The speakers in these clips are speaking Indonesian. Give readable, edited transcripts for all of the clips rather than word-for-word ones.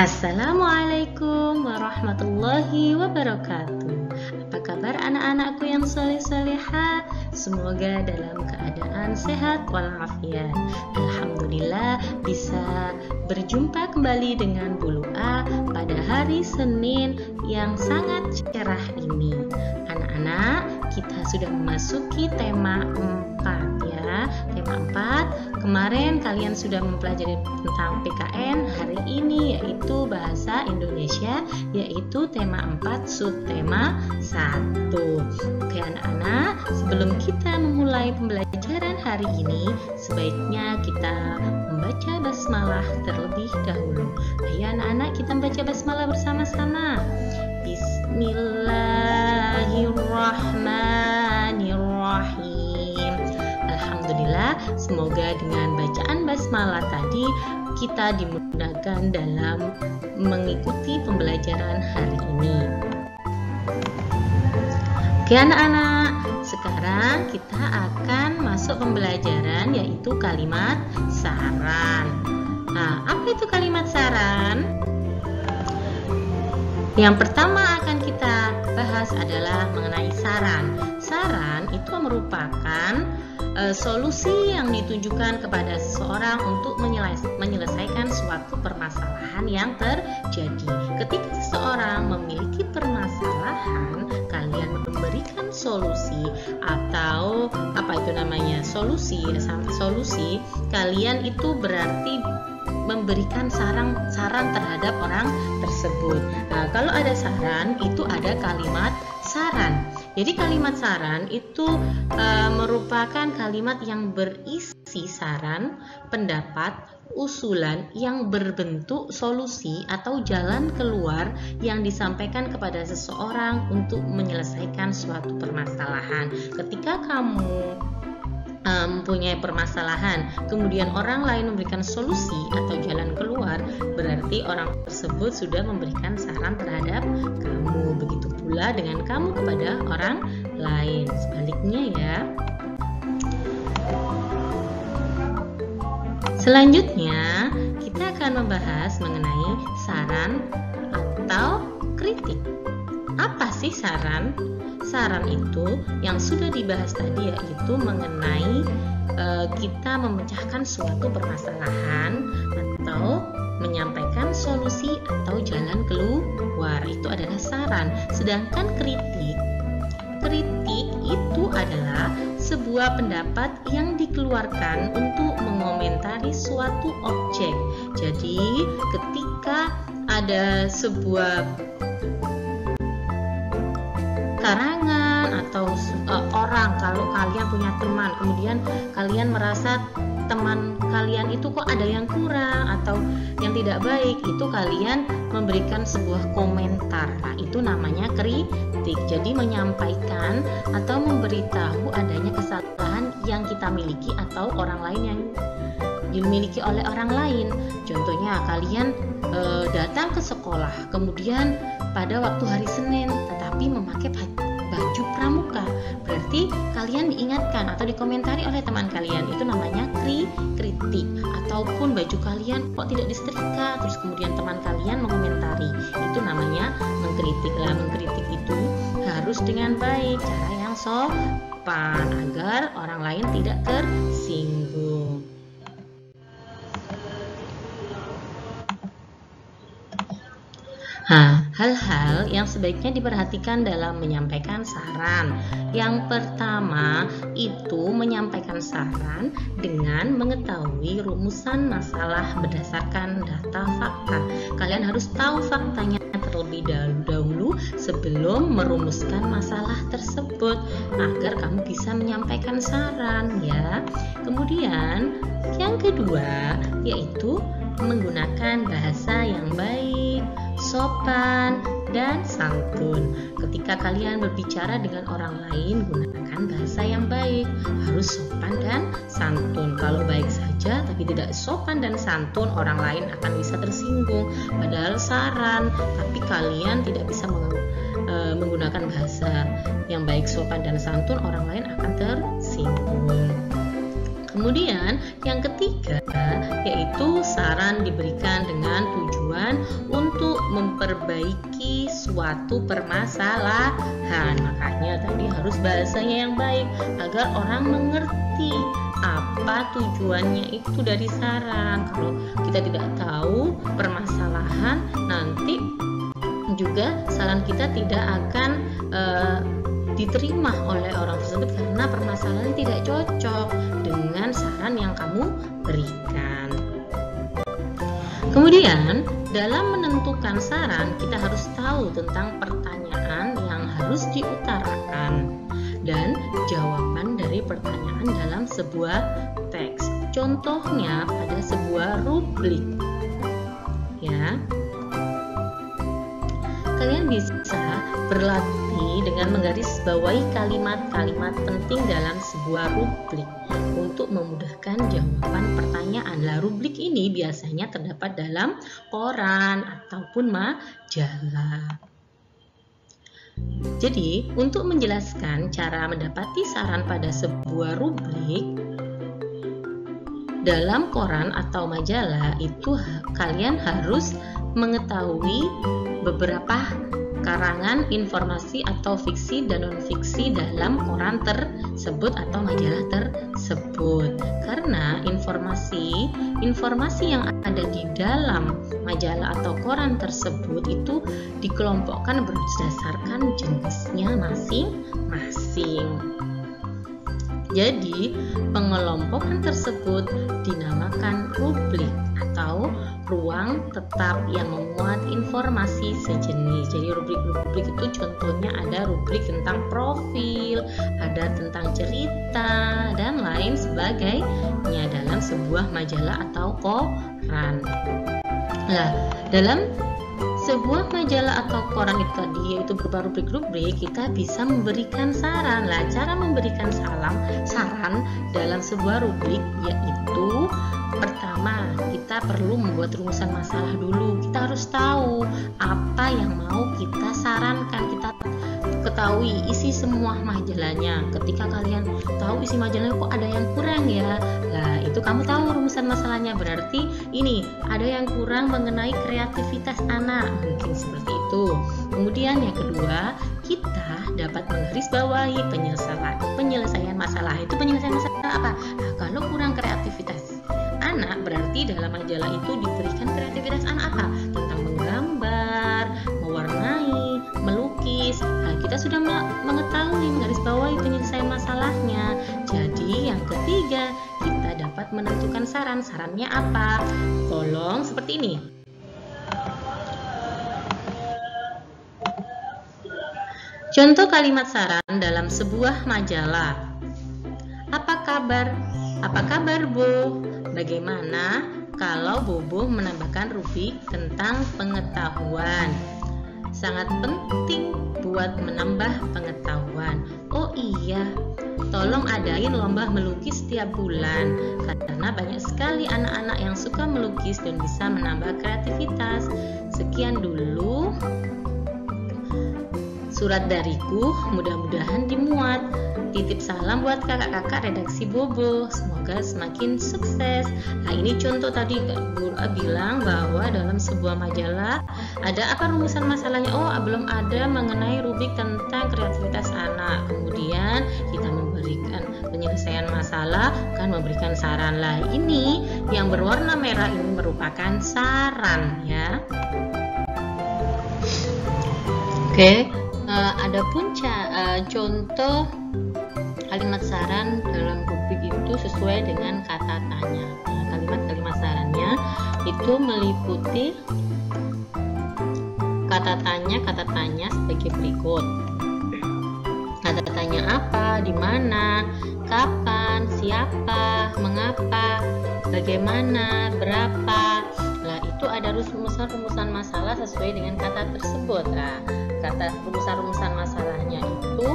Assalamualaikum warahmatullahi wabarakatuh. Apa kabar anak-anakku yang soleh-solehah? Semoga dalam keadaan sehat walafiat. Alhamdulillah bisa berjumpa kembali dengan Bulu A pada hari Senin yang sangat cerah ini. Anak-anak, kita sudah memasuki tema 4 ya. Tema 4, kemarin kalian sudah mempelajari tentang PKN. Hari ini yaitu Bahasa Indonesia, yaitu tema 4 subtema 1. Oke anak-anak, sebelum kita memulai pembelajaran hari ini, sebaiknya kita membaca basmalah terlebih dahulu. Ayo anak-anak, kita membaca basmalah bersama-sama. Bismillahirrahmanirrahim. Alhamdulillah, semoga dengan bacaan basmalah tadi kita dimudahkan dalam mengikuti pembelajaran hari ini. Oke anak-anak, sekarang kita akan masuk pembelajaran yaitu kalimat saran. Nah, apa itu kalimat saran? Yang pertama akan kita bahas adalah mengenai saran. Saran itu merupakan solusi yang ditujukan kepada seseorang untuk menyelesaikan suatu permasalahan yang terjadi. Ketika seseorang memiliki permasalahan, kalian memberikan solusi atau solusi, kalian itu berarti memberikan saran terhadap orang tersebut. Nah, kalau ada saran, itu ada kalimat saran. Jadi kalimat saran itu merupakan kalimat yang berisi saran, pendapat, usulan yang berbentuk solusi atau jalan keluar yang disampaikan kepada seseorang untuk menyelesaikan suatu permasalahan. Ketika kamu mempunyai permasalahan, kemudian orang lain memberikan solusi atau jalan keluar, berarti orang tersebut sudah memberikan saran terhadap kamu. Begitu pula dengan kamu kepada orang lain. Sebaliknya ya. Selanjutnya, kita akan membahas mengenai saran atau kritik. Apa sih saran? Saran itu yang sudah dibahas tadi yaitu mengenai kita memecahkan suatu permasalahan atau menyampaikan solusi atau jalan keluar, itu adalah saran. Sedangkan kritik itu adalah sebuah pendapat yang dikeluarkan untuk mengomentari suatu objek. Jadi ketika ada sebuah karangan atau orang, kalau kalian punya teman, kemudian kalian merasa teman kalian itu kok ada yang kurang atau yang tidak baik, itu kalian memberikan sebuah komentar. Nah, itu namanya kritik. Jadi menyampaikan atau memberitahu adanya kesalahan yang kita miliki atau orang lain yang dimiliki oleh orang lain. Contohnya kalian datang ke sekolah, kemudian pada waktu hari Senin tetapi memakai baju pramuka, berarti kalian diingatkan atau dikomentari oleh teman kalian, itu namanya kritik. Ataupun baju kalian kok tidak disetrika, terus kemudian teman kalian mengomentari, itu namanya mengkritik. Mengkritik itu harus dengan baik, cara yang sopan agar orang lain tidak tersinggung. Hal-hal yang sebaiknya diperhatikan dalam menyampaikan saran. Yang pertama itu menyampaikan saran dengan mengetahui rumusan masalah berdasarkan data fakta. Kalian harus tahu faktanya terlebih dahulu sebelum merumuskan masalah tersebut agar kamu bisa menyampaikan saran ya. Kemudian yang kedua yaitu menggunakan bahasa yang baik, sopan, dan santun. Ketika kalian berbicara dengan orang lain, gunakan bahasa yang baik, harus sopan dan santun. Kalau baik saja tapi tidak sopan dan santun, orang lain akan bisa tersinggung. Padahal saran, tapi kalian tidak bisa menggunakan bahasa yang baik, sopan, dan santun, orang lain akan tersinggung. Kemudian yang ketiga yaitu saran diberikan dengan tujuan untuk memperbaiki suatu permasalahan. Makanya tadi harus bahasanya yang baik agar orang mengerti apa tujuannya itu dari saran. Kalau kita tidak tahu permasalahan, nanti juga saran kita tidak akan diterima oleh orang tersebut karena permasalahan tidak cocok dengan saran yang kamu berikan. Kemudian dalam menentukan saran kita harus tahu tentang pertanyaan yang harus diutarakan dan jawaban dari pertanyaan dalam sebuah teks. Contohnya pada sebuah rubrik. Ya. Kalian bisa berlatih dengan menggarisbawahi kalimat-kalimat penting dalam sebuah rubrik untuk memudahkan jawaban pertanyaan. Lah, rubrik ini biasanya terdapat dalam koran ataupun majalah. Jadi, untuk menjelaskan cara mendapati saran pada sebuah rubrik dalam koran atau majalah, itu kalian harus mengetahui beberapa karangan informasi atau fiksi dan non-fiksi dalam koran tersebut atau majalah tersebut. Karena informasi yang ada di dalam majalah atau koran tersebut itu dikelompokkan berdasarkan jenisnya masing-masing. Jadi, pengelompokan tersebut dinamakan rubrik atau ruang tetap yang memuat informasi sejenis. Jadi rubrik-rubrik itu contohnya ada rubrik tentang profil, ada tentang cerita, dan lain sebagainya dalam sebuah majalah atau koran. Nah, dalam sebuah majalah atau koran itu tadi yaitu berupa rubrik-rubrik, kita bisa memberikan saran. Lah, cara memberikan saran dalam sebuah rubrik yaitu pertama, kita perlu membuat rumusan masalah dulu. Kita harus tahu apa yang mau kita sarankan. Kita ketahui isi semua majalahnya. Ketika kalian tahu isi majalahnya kok ada yang kurang ya, nah itu kamu tahu rumusan masalahnya. Berarti ini ada yang kurang mengenai kreativitas anak, mungkin seperti itu. Kemudian yang kedua, kita dapat menggarisbawahi penyelesaian masalah. Itu penyelesaian masalah apa? Nah, kalau kurang kreativitas anak, berarti dalam majalah itu diberikan kreativitas anak apa? Tentang menggambar, mewarnai, melukis. Nah, kita sudah mengetahui menggarisbawahi penyelesaian masalahnya. Jadi yang ketiga, kita dapat menentukan sarannya apa? Tolong seperti ini. Contoh kalimat saran dalam sebuah majalah. Apa kabar? Apa kabar, Bu? Bagaimana kalau Bobo menambahkan rubrik tentang pengetahuan? Sangat penting buat menambah pengetahuan. Oh iya, tolong adain lomba melukis setiap bulan karena banyak sekali anak-anak yang suka melukis dan bisa menambah kreativitas. Sekian dulu surat dariku, mudah-mudahan dimuat. Titip salam buat kakak-kakak redaksi Bobo, semoga semakin sukses. Nah, ini contoh tadi Guru bilang bahwa dalam sebuah majalah ada apa rumusan masalahnya? Oh, belum ada mengenai rubrik tentang kreativitas anak. Kemudian kita memberikan penyelesaian masalah, kan memberikan saran. Lah, ini yang berwarna merah ini merupakan saran ya. Oke. Adapun contoh kalimat saran dalam rubrik itu sesuai dengan kata tanya. Nah, kalimat-kalimat sarannya itu meliputi kata tanya sebagai berikut. Kata tanya apa, di mana, kapan, siapa, mengapa, bagaimana, berapa. Nah, itu ada rumusan masalah sesuai dengan kata tersebut. Nah, kata rumusan masalahnya itu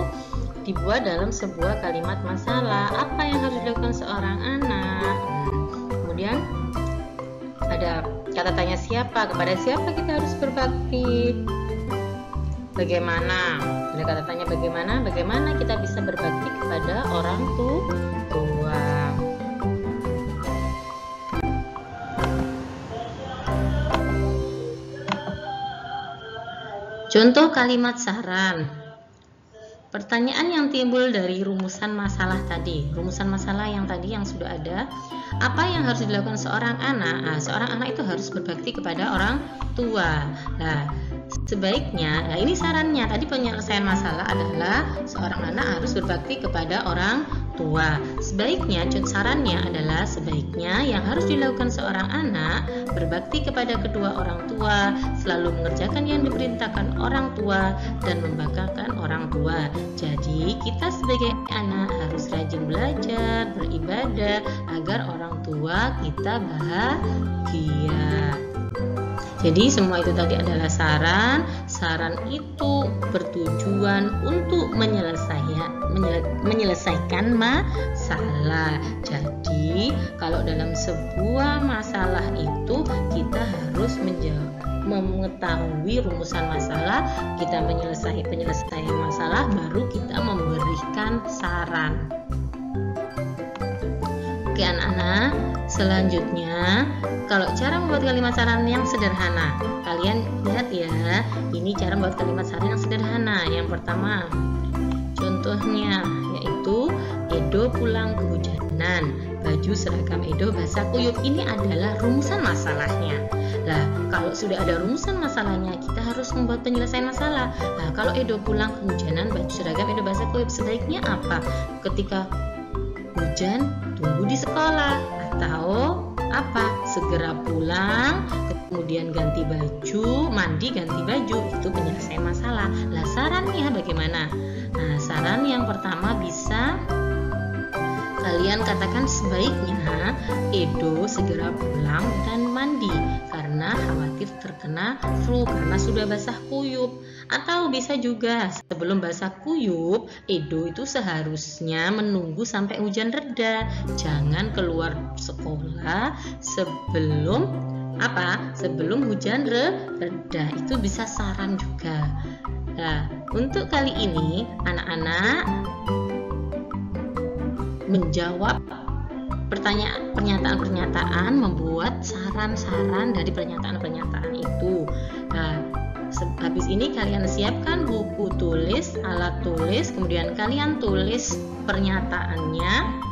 dibuat dalam sebuah kalimat masalah. Apa yang harus dilakukan seorang anak? Kemudian ada kata tanya siapa, kepada siapa kita harus berbakti. Bagaimana? Ada kata tanya bagaimana kita bisa berbakti kepada orang tua. Contoh kalimat saran. Pertanyaan yang timbul dari rumusan masalah tadi, rumusan masalah yang tadi yang sudah ada, apa yang harus dilakukan seorang anak? Nah, seorang anak itu harus berbakti kepada orang tua. Nah, sebaiknya, nah ini sarannya, tadi penyelesaian masalah adalah seorang anak harus berbakti kepada orang tua. Sebaiknya, sarannya adalah sebaiknya yang harus dilakukan seorang anak berbakti kepada kedua orang tua, selalu mengerjakan yang diperintahkan orang tua dan membanggakan orang tua. Jadi kita sebagai anak harus rajin belajar, beribadah agar orang tua kita bahagia. Jadi semua itu tadi adalah saran. Saran itu bertujuan untuk menyelesaikan masalah. Jadi kalau dalam sebuah masalah itu kita harus mengetahui rumusan masalah, kita penyelesaian masalah, baru kita memberikan saran. Oke anak-anak, selanjutnya kalau cara membuat kalimat saran yang sederhana, kalian lihat ya, ini cara membuat kalimat saran yang sederhana. Yang pertama, contohnya yaitu Edo pulang kehujanan, baju seragam Edo basah kuyup. Ini adalah rumusan masalahnya. Nah, kalau sudah ada rumusan masalahnya, kita harus membuat penyelesaian masalah. Nah, kalau Edo pulang kehujanan, baju seragam Edo basah kuyup, sebaiknya apa? Ketika hujan, tunggu di sekolah, atau apa? Segera pulang, kemudian ganti baju, mandi ganti baju, itu penyelesaian masalah. Lah sarannya bagaimana? Nah, saran yang pertama bisa kalian katakan sebaiknya Edo segera pulang dan mandi karena khawatir terkena flu karena sudah basah kuyup. Atau bisa juga sebelum basah kuyup, Edo itu seharusnya menunggu sampai hujan reda. Jangan keluar sekolah sebelum sebelum hujan reda. Itu bisa saran juga. Nah, untuk kali ini anak-anak menjawab pernyataan-pernyataan, membuat saran-saran dari pernyataan-pernyataan itu. Nah, habis ini kalian siapkan buku tulis, alat tulis, kemudian kalian tulis pernyataannya.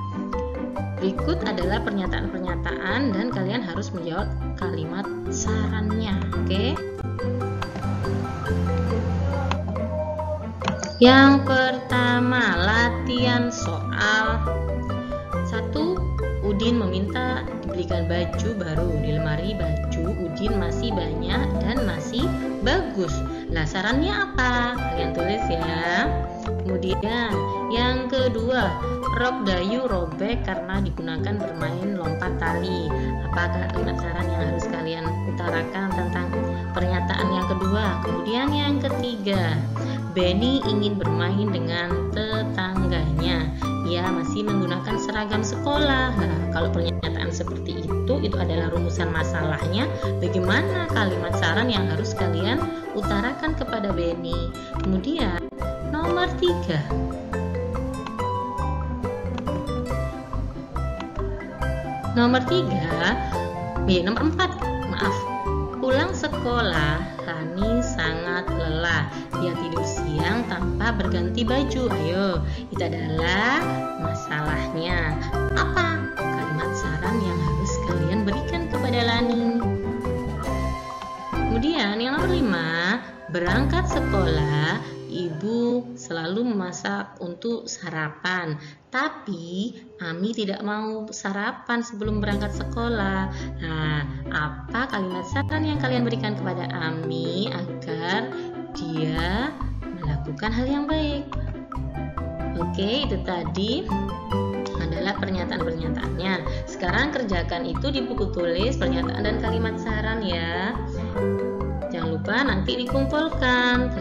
Berikut adalah pernyataan-pernyataan dan kalian harus menjawab kalimat sarannya. Oke? Yang pertama, latihan soal. 1. Udin meminta dibelikan baju baru. Di lemari baju Udin masih banyak dan masih bagus. Nah, sarannya apa? Kalian tulis ya. Kemudian yang kedua, rok Dayu robek karena digunakan bermain lompat tali. Apakah kalimat saran yang harus kalian utarakan tentang pernyataan yang kedua? Kemudian yang ketiga, Benny ingin bermain dengan tetangganya. Ia masih menggunakan seragam sekolah. Nah, kalau pernyataan seperti itu adalah rumusan masalahnya. Bagaimana kalimat saran yang harus kalian utarakan kepada Benny? Kemudian nomor 3. Nomor 4. Pulang sekolah, Rani sangat lelah. Dia tidur siang tanpa berganti baju. Ayo, itu adalah masalahnya. Apa kalimat saran yang harus kalian berikan kepada Lani? Kemudian yang nomor 5, berangkat sekolah, ibu selalu memasak untuk sarapan. Tapi Ami tidak mau sarapan sebelum berangkat sekolah. Nah, apa kalimat saran yang kalian berikan kepada Ami agar dia melakukan hal yang baik? Oke, itu tadi adalah pernyataan-pernyataannya. Sekarang kerjakan itu di buku tulis, pernyataan dan kalimat saran ya. Jangan lupa nanti dikumpulkan.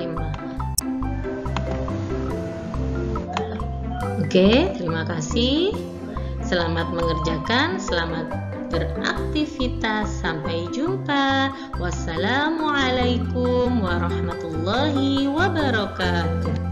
Oke, terima kasih. Selamat mengerjakan, selamat beraktivitas. Sampai jumpa. Wassalamualaikum warahmatullahi wabarakatuh.